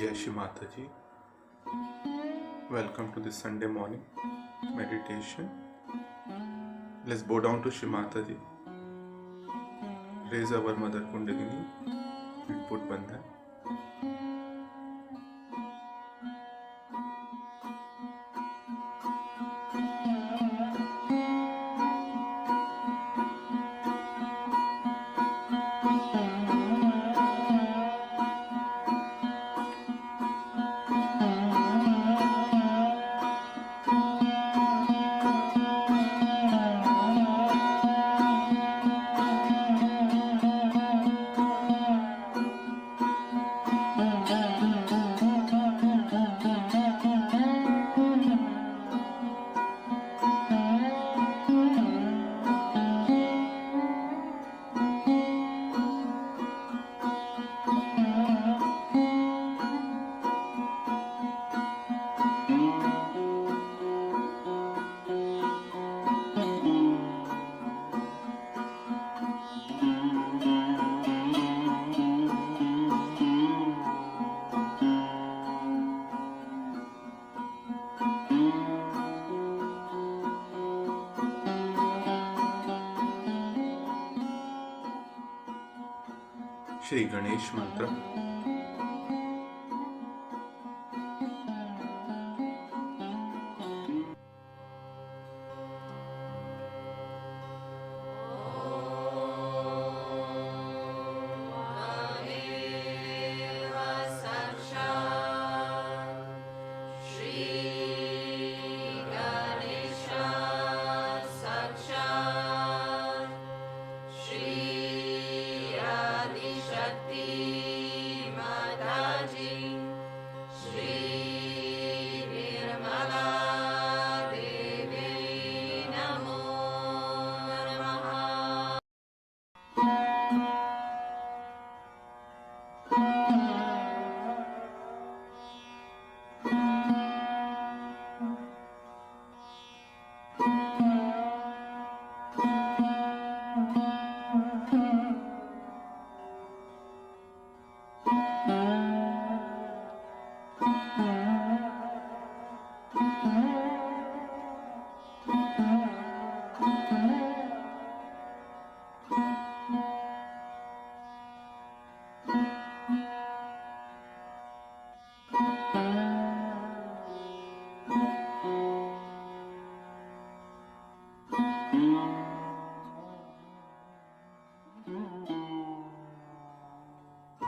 Jai Shri Mataji. Welcome to this Sunday morning meditation. Let's bow down to Shri Mataji. Raise our Mother Kundalini and put Bandhan. Shri Ganesh Mantra.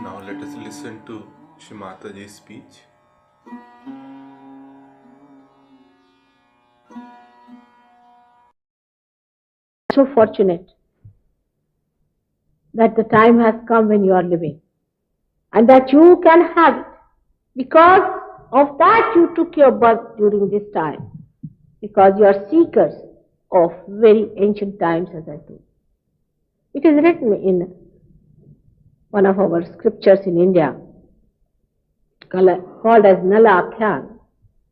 Now let us listen to Shri Mataji's speech. So fortunate that the time has come when you are living and that you can have it. Because of that you took your birth during this time, because you are seekers of very ancient times, as I told. It is written in one of our scriptures in India called as Nala Akhyan,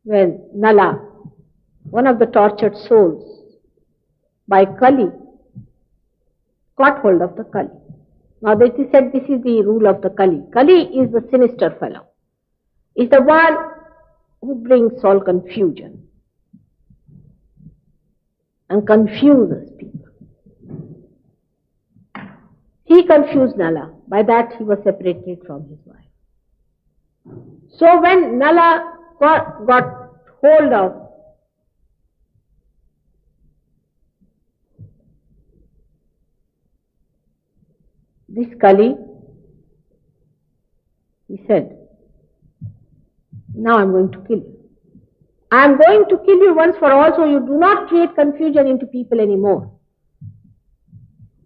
when Nala, one of the tortured souls by Kali, caught hold of the Kali. Now this is said, this is the rule of the Kali. Kali is the sinister fellow, is the one who brings all confusion and confuses people. He confused Nala. By that he was separated from his wife. So when Nala got hold of this Kali, he said, now I am going to kill you. I am going to kill you once for all, so you do not create confusion into people anymore.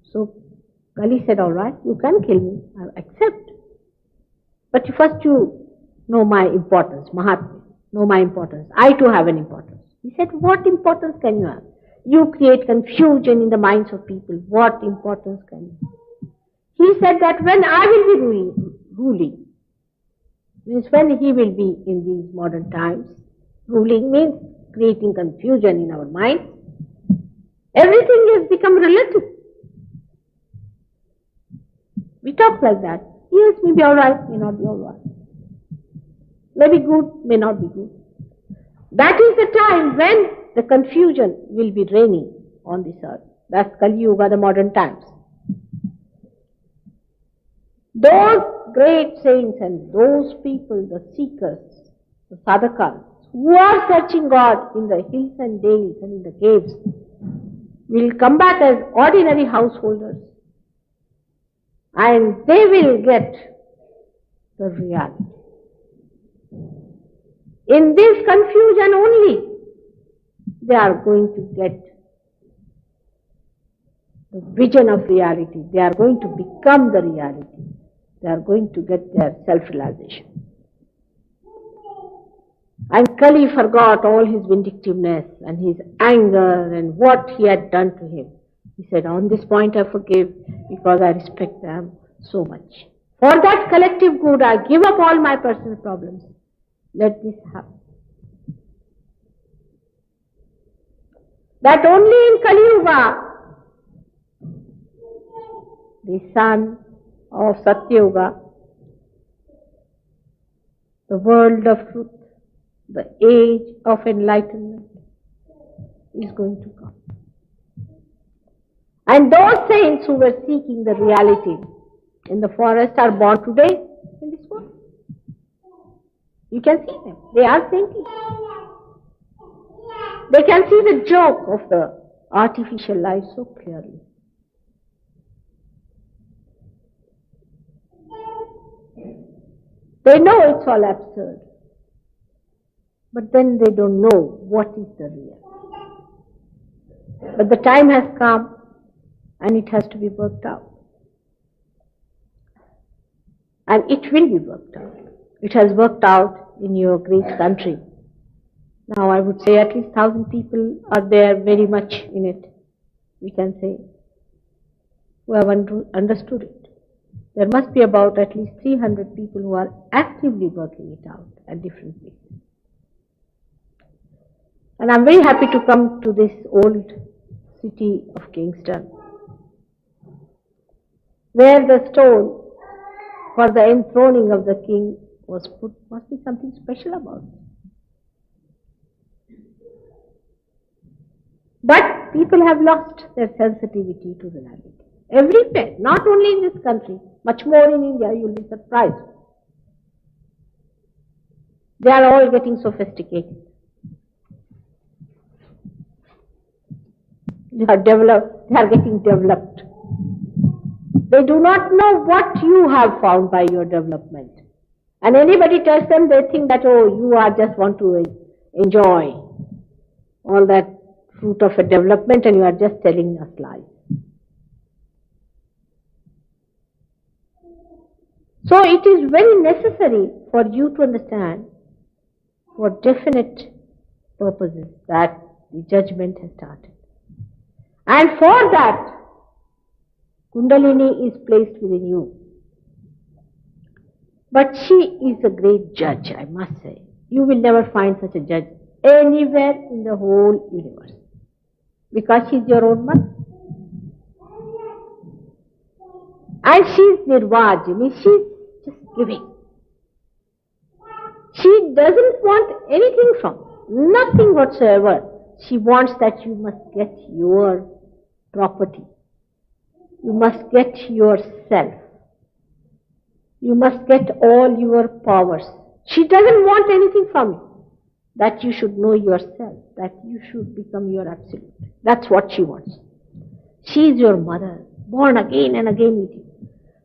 So Kali said, all right, you can kill me, I accept. But first you know my importance, Mahatma, know my importance. I too have an importance. He said, what importance can you have? You create confusion in the minds of people. What importance can you have? He said that when I will be ruling, means when he will be in these modern times, ruling means creating confusion in our minds. Everything has become relative. We talk like that. Yes, may be alright, may not be alright. May be good, may not be good. That is the time when the confusion will be reigning on this earth. That's Kali Yuga, the modern times. Those great saints and those people, the seekers, the sadhakas, who are searching God in the hills and dales and in the caves, will come back as ordinary householders, and they will get the reality. In this confusion only, they are going to get the vision of reality. They are going to become the reality. They are going to get their self-realization. And Kali forgot all his vindictiveness and his anger and what he had done to him. He said, on this point I forgive because I respect them so much. For that collective good, I give up all my personal problems. Let this happen. That only in Kali Yuga, the son of Satya Yuga, the world of truth, the age of enlightenment is going to come. And those saints who were seeking the reality in the forest are born today in this world. You can see them. They are thinking. They can see the joke of the artificial life so clearly. They know it's all absurd. But then they don't know what is the real. But the time has come and it has to be worked out. And it will be worked out. It has worked out in your great country. Now I would say at least 1,000 people are there very much in it, we can say, who have understood it. There must be about at least 300 people who are actively working it out at different places. And I'm very happy to come to this old city of Kingston, where the stone for the enthroning of the king was put. Must be something special about it. But people have lost their sensitivity to reality. Everywhere, not only in this country, much more in India, you'll be surprised. They are all getting sophisticated. They are getting developed. They do not know what you have found by your development. And anybody tells them, they think that, oh, you are just want to enjoy all that fruit of a development and you are just telling us lies. So it is very necessary for you to understand for definite purposes that the judgment has started. And for that, Kundalini is placed within you. But she is a great judge, I must say. You will never find such a judge anywhere in the whole universe. Because she is your own mother. And she is Nirvajini, she is just giving. She doesn't want anything from you, nothing whatsoever. She wants that you must get your property. You must get yourself. You must get all your powers. She doesn't want anything from you. That you should know yourself, that you should become your absolute. That's what she wants. She is your mother, born again and again with you.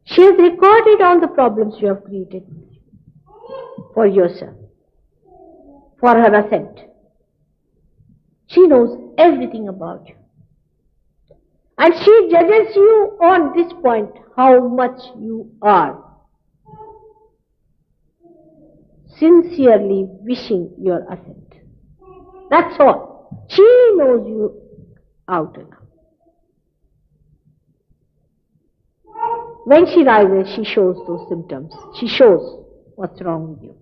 She has recorded all the problems you have created for yourself, for her ascent. She knows everything about you. And she judges you on this point, how much you are sincerely wishing your ascent. That's all. She knows you out and out. When she rises, she shows those symptoms. She shows what's wrong with you.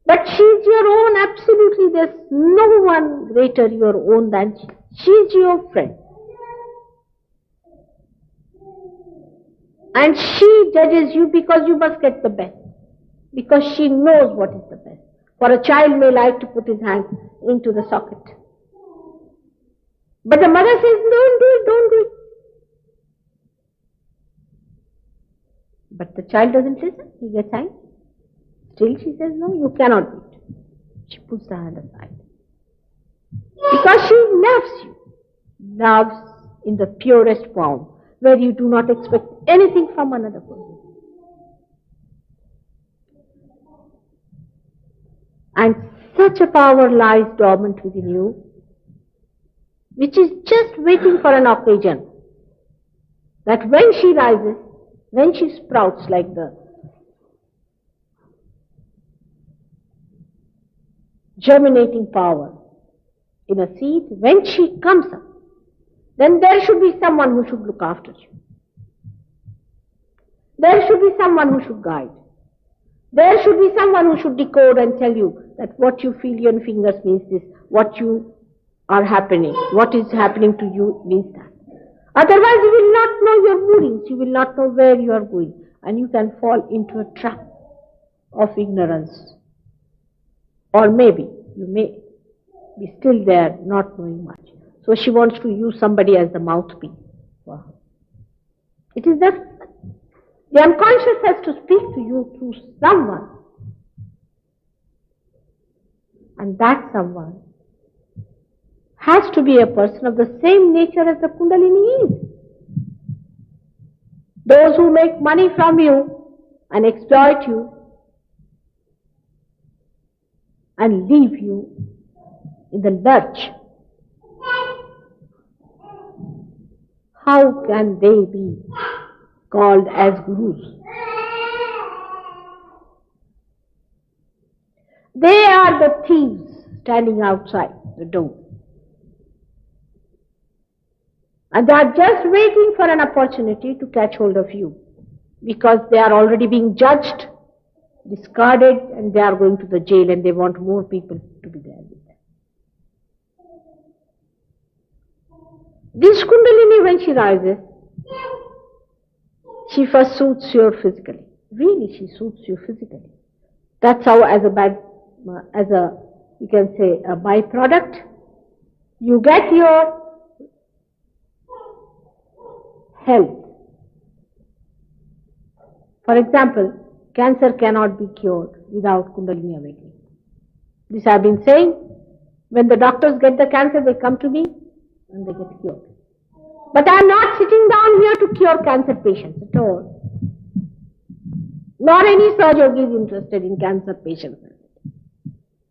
But she's your own, absolutely. There's no one greater your own than she. She's your friend. And she judges you because you must get the best. because she knows what is the best. For a child may like to put his hand into the socket. But the mother says, don't do it, don't do it. But the child doesn't listen, he gets angry. Still she says, no, you cannot do it. She puts the hand aside. Because she loves you. Loves in the purest form, where you do not expect anything from another person. And such a power lies dormant within you, which is just waiting for an occasion, that when she rises, when she sprouts like the germinating power in a seed, when she comes up, then there should be someone who should look after you. There should be someone who should guide. There should be someone who should decode and tell you that what you feel your fingers means this, what you are happening, what is happening to you means that. Otherwise you will not know your moodings, you will not know where you are going, and you can fall into a trap of ignorance. Or maybe you may be still there not knowing much. So she wants to use somebody as the mouthpiece for her. It is that the unconscious has to speak to you through someone. And that someone has to be a person of the same nature as the Kundalini is. Those who make money from you and exploit you and leave you in the lurch, how can they be called as gurus? They are the thieves standing outside the door. And they are just waiting for an opportunity to catch hold of you, because they are already being judged, discarded, and they are going to the jail, and they want more people to be there with them. This Kundalini, when she rises, she first soothes you physically. Really, she soothes you physically. That's how, you can say, a byproduct, you get your health. For example, cancer cannot be cured without Kundalini awakening. This I have been saying. When the doctors get the cancer, they come to me and they get cured. But I am not sitting down here to cure cancer patients at all. Nor any Sahaja Yogi is interested in cancer patients.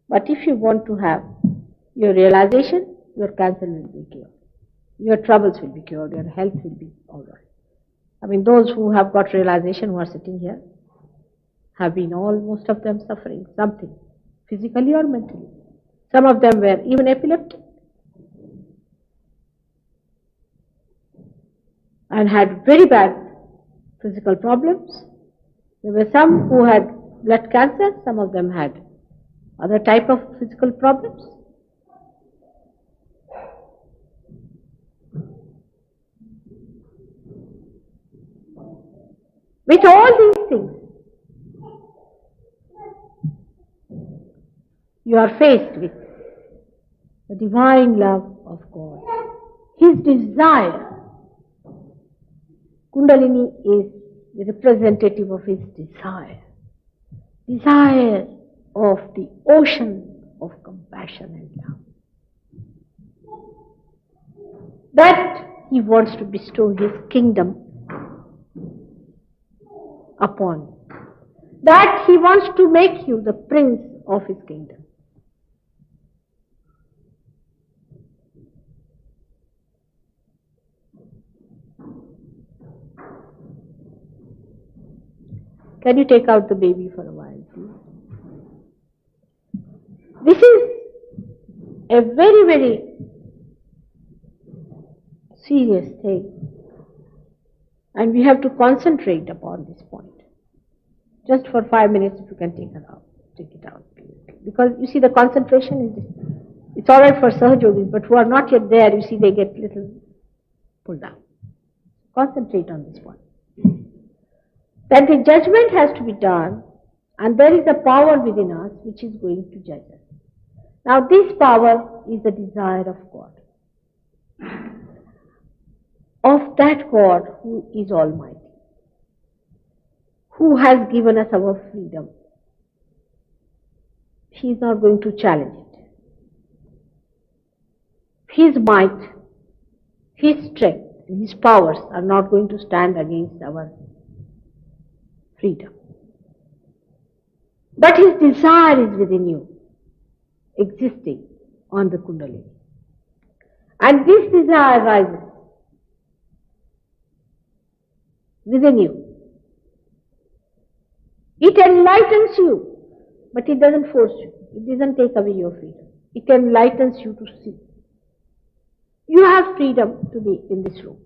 But if you want to have your realization, your cancer will be cured. Your troubles will be cured, your health will be all right. I mean, those who have got realization, who are sitting here, have been most of them suffering something, physically or mentally. Some of them were even epileptic and had very bad physical problems. There were some who had blood cancer, some of them had other type of physical problems. With all these things, you are faced with the divine love of God. His desire. Kundalini is the representative of his desire. Desire of the ocean of compassion and love. That he wants to bestow his kingdom upon. That he wants to make you the prince of his kingdom. Can you take out the baby for a while, please? This is a very, very serious thing. And we have to concentrate upon this point. Just for 5 minutes, if you can take it out. Because you see, the concentration is, it's alright for Sahaja Yogis, but who are not yet there, you see, they get little pulled down. Concentrate on this point. That the judgment has to be done And there is a power within us which is going to judge us. Now this power is the desire of God. Of that God who is Almighty, who has given us our freedom. He is not going to challenge it. His might, His strength, and His powers are not going to stand against our freedom. But His desire is within you, existing on the Kundalini. And this desire rises within you. It enlightens you, but it doesn't force you. It doesn't take away your freedom. It enlightens you to see. You have freedom to be in this room.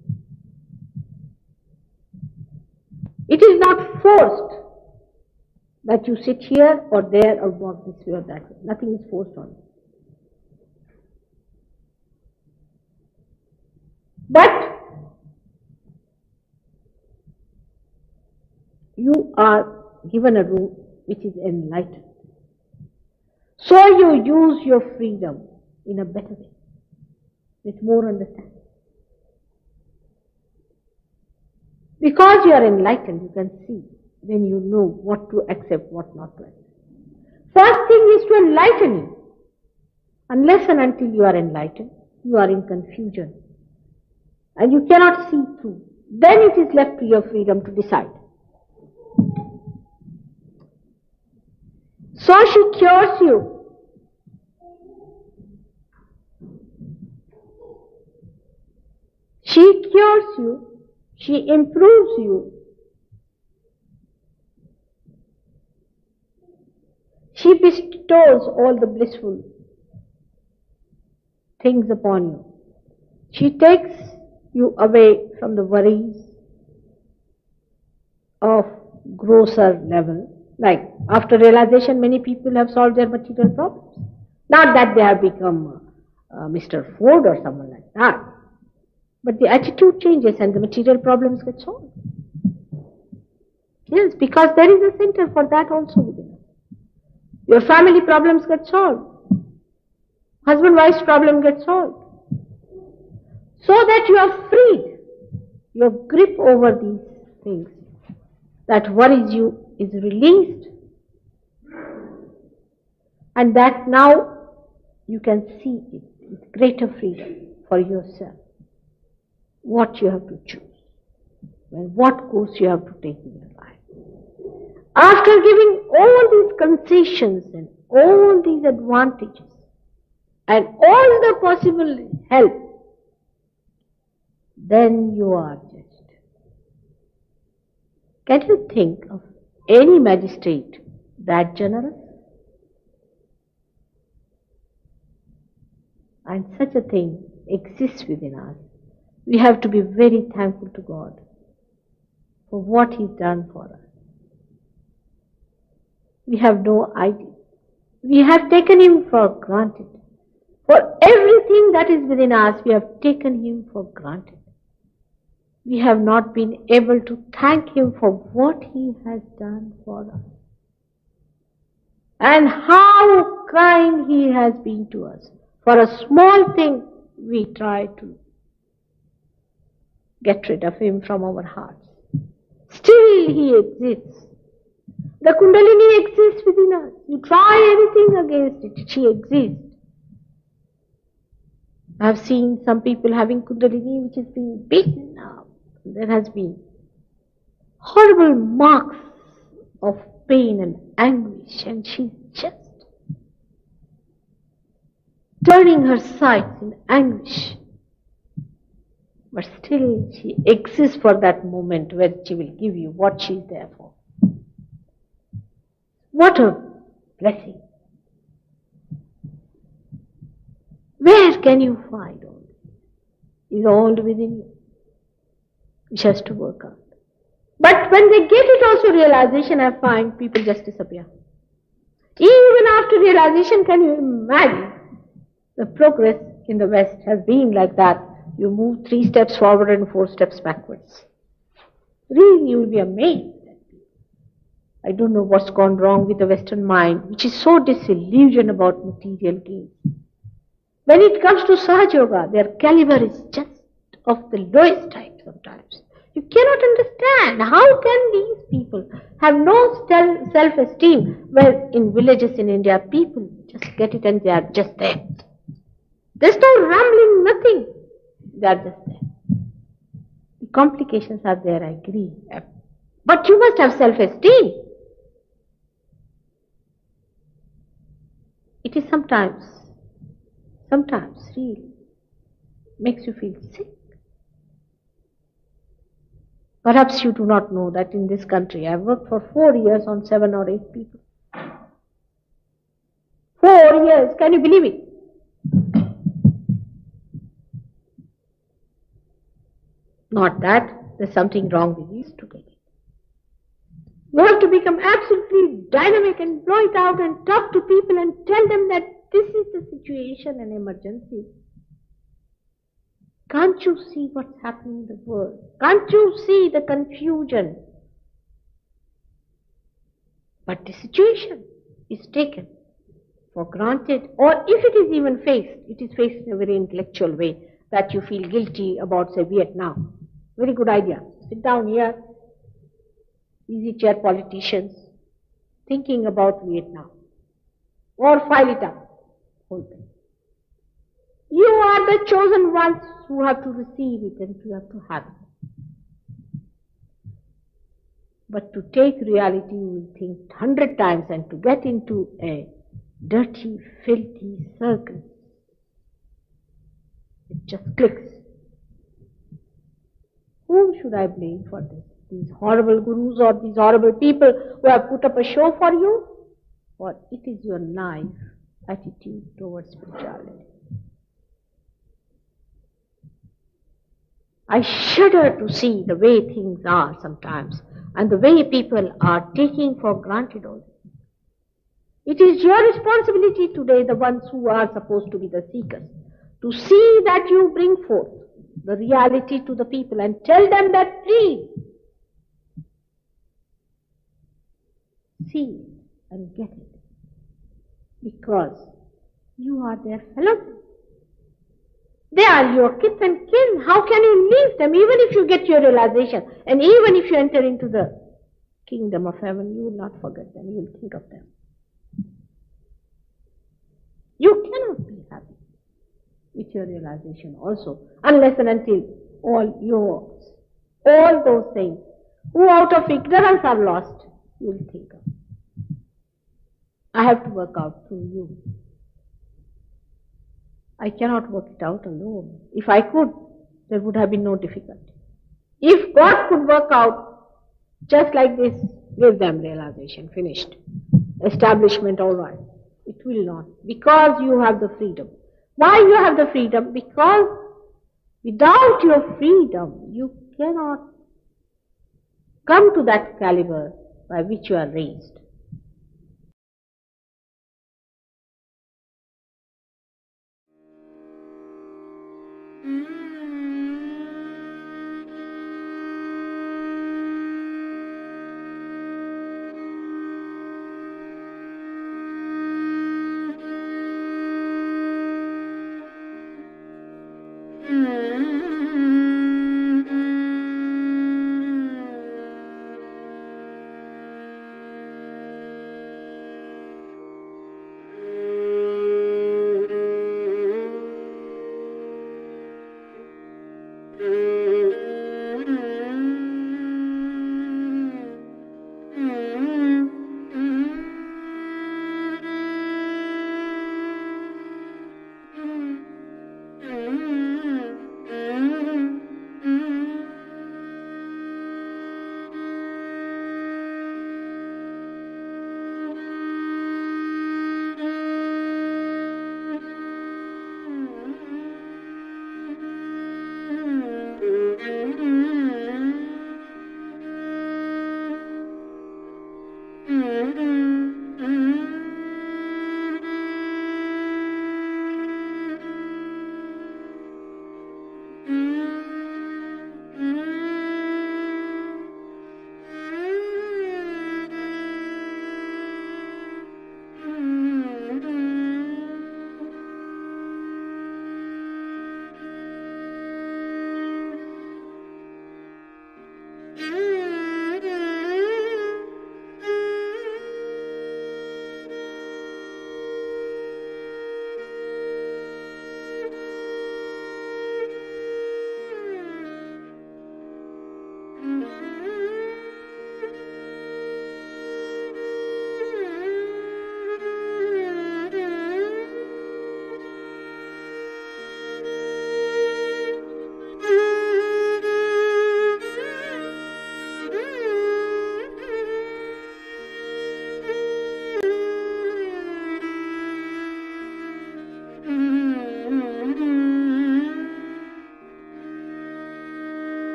It is not forced that you sit here or there or walk this way or that way. Nothing is forced on you. But you are given a room which is enlightened. So you use your freedom in a better way, with more understanding. Because you are enlightened, you can see, then you know what to accept, what not to accept. First thing is to enlighten you. Unless and until you are enlightened, you are in confusion. And you cannot see through. Then it is left to your freedom to decide. So she cures you. She cures you. She improves you. She bestows all the blissful things upon you. She takes you away from the worries of grosser level. Like after realization, many people have solved their material problems. Not that they have become Mr. Ford or someone like that. But the attitude changes and the material problems get solved. Yes, because there is a center for that also within us. Your family problems get solved. Husband-wife's problem gets solved. So that you are freed. Your grip over these things that worries you is released. And that now you can see it with greater freedom for yourself. What you have to choose. And what course you have to take in your life. After giving all these concessions and all these advantages and all the possible help, then you are judged. Can you think of any magistrate that generous? And such a thing exists within us. We have to be very thankful to God for what He's done for us. We have no idea. We have taken Him for granted. For everything that is within us, we have taken Him for granted. We have not been able to thank Him for what He has done for us. And how kind He has been to us. For a small thing, we try to get rid of Him from our hearts. Still He exists. The Kundalini exists within us. You try anything against it, she exists. I have seen some people having Kundalini which has been beaten up. There has been horrible marks of pain and anguish, and she's just turning her sights in anguish. But still she exists for that moment where she will give you what she is there for. What a blessing. Where can you find all this? It's all within you. Which has to work out. But when they get it also realization, I find people just disappear. Even after realization, can you imagine? The progress in the West has been like that. You move 3 steps forward and 4 steps backwards. Really, you will be amazed. I don't know what's gone wrong with the Western mind, which is so disillusioned about material gains. When it comes to Sahaja Yoga, their caliber is just of the lowest type sometimes. You cannot understand how can these people have no self-esteem, where in villages in India people just get it and they are just there. There's no rambling, nothing. They are just there. The complications are there, I agree. But you must have self-esteem. It is sometimes really makes you feel sick. Perhaps you do not know that in this country I have worked for 4 years on 7 or 8 people. 4 years, can you believe it? Not that there's something wrong with you today. You have to become absolutely dynamic and blow it out and talk to people and tell them that this is the situation, an emergency. Can't you see what's happening in the world? Can't you see the confusion? But the situation is taken for granted, or if it is even faced, it is faced in a very intellectual way, that you feel guilty about, say, Vietnam. Very good idea. Sit down here, easy chair politicians, thinking about Vietnam. Or file it up. Whole thing. You are the chosen ones who have to receive it and who have to have it. But to take reality, you will think 100 times, and to get into a dirty, filthy circle, it just clicks. Whom should I blame for this? These horrible gurus or these horrible people who have put up a show for you? Or it is your naive attitude towards spirituality? I shudder to see the way things are sometimes and the way people are taking for granted all this. It is your responsibility today, the ones who are supposed to be the seekers, to see that you bring forth the reality to the people and tell them that please see and get it, because you are their fellow. They are your kith and kin. How can you leave them? Even if you get your realization, and even if you enter into the kingdom of heaven, you will not forget them. You will think of them. You cannot be happy with your realization also, unless and until all those things who out of ignorance are lost, you will think of. I have to work out through you. I cannot work it out alone. If I could, there would have been no difficulty. If God could work out just like this, give them realization, finished. Establishment, all right. It will not. Because you have the freedom. Why you have the freedom? Because without your freedom, you cannot come to that caliber by which you are raised.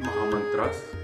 Mahamantras.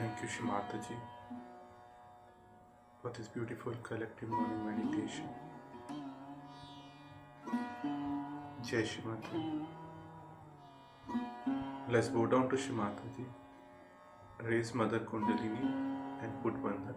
Thank you, Shri Mataji, for this beautiful collective morning meditation. Jai Shri Mataji. Let's bow down to Shri Mataji, raise Mother Kundalini and put Bandhan.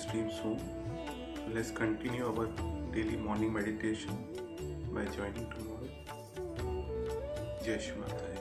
stream soon. So let's continue our daily morning meditation by joining tomorrow. Jai Shri Mata.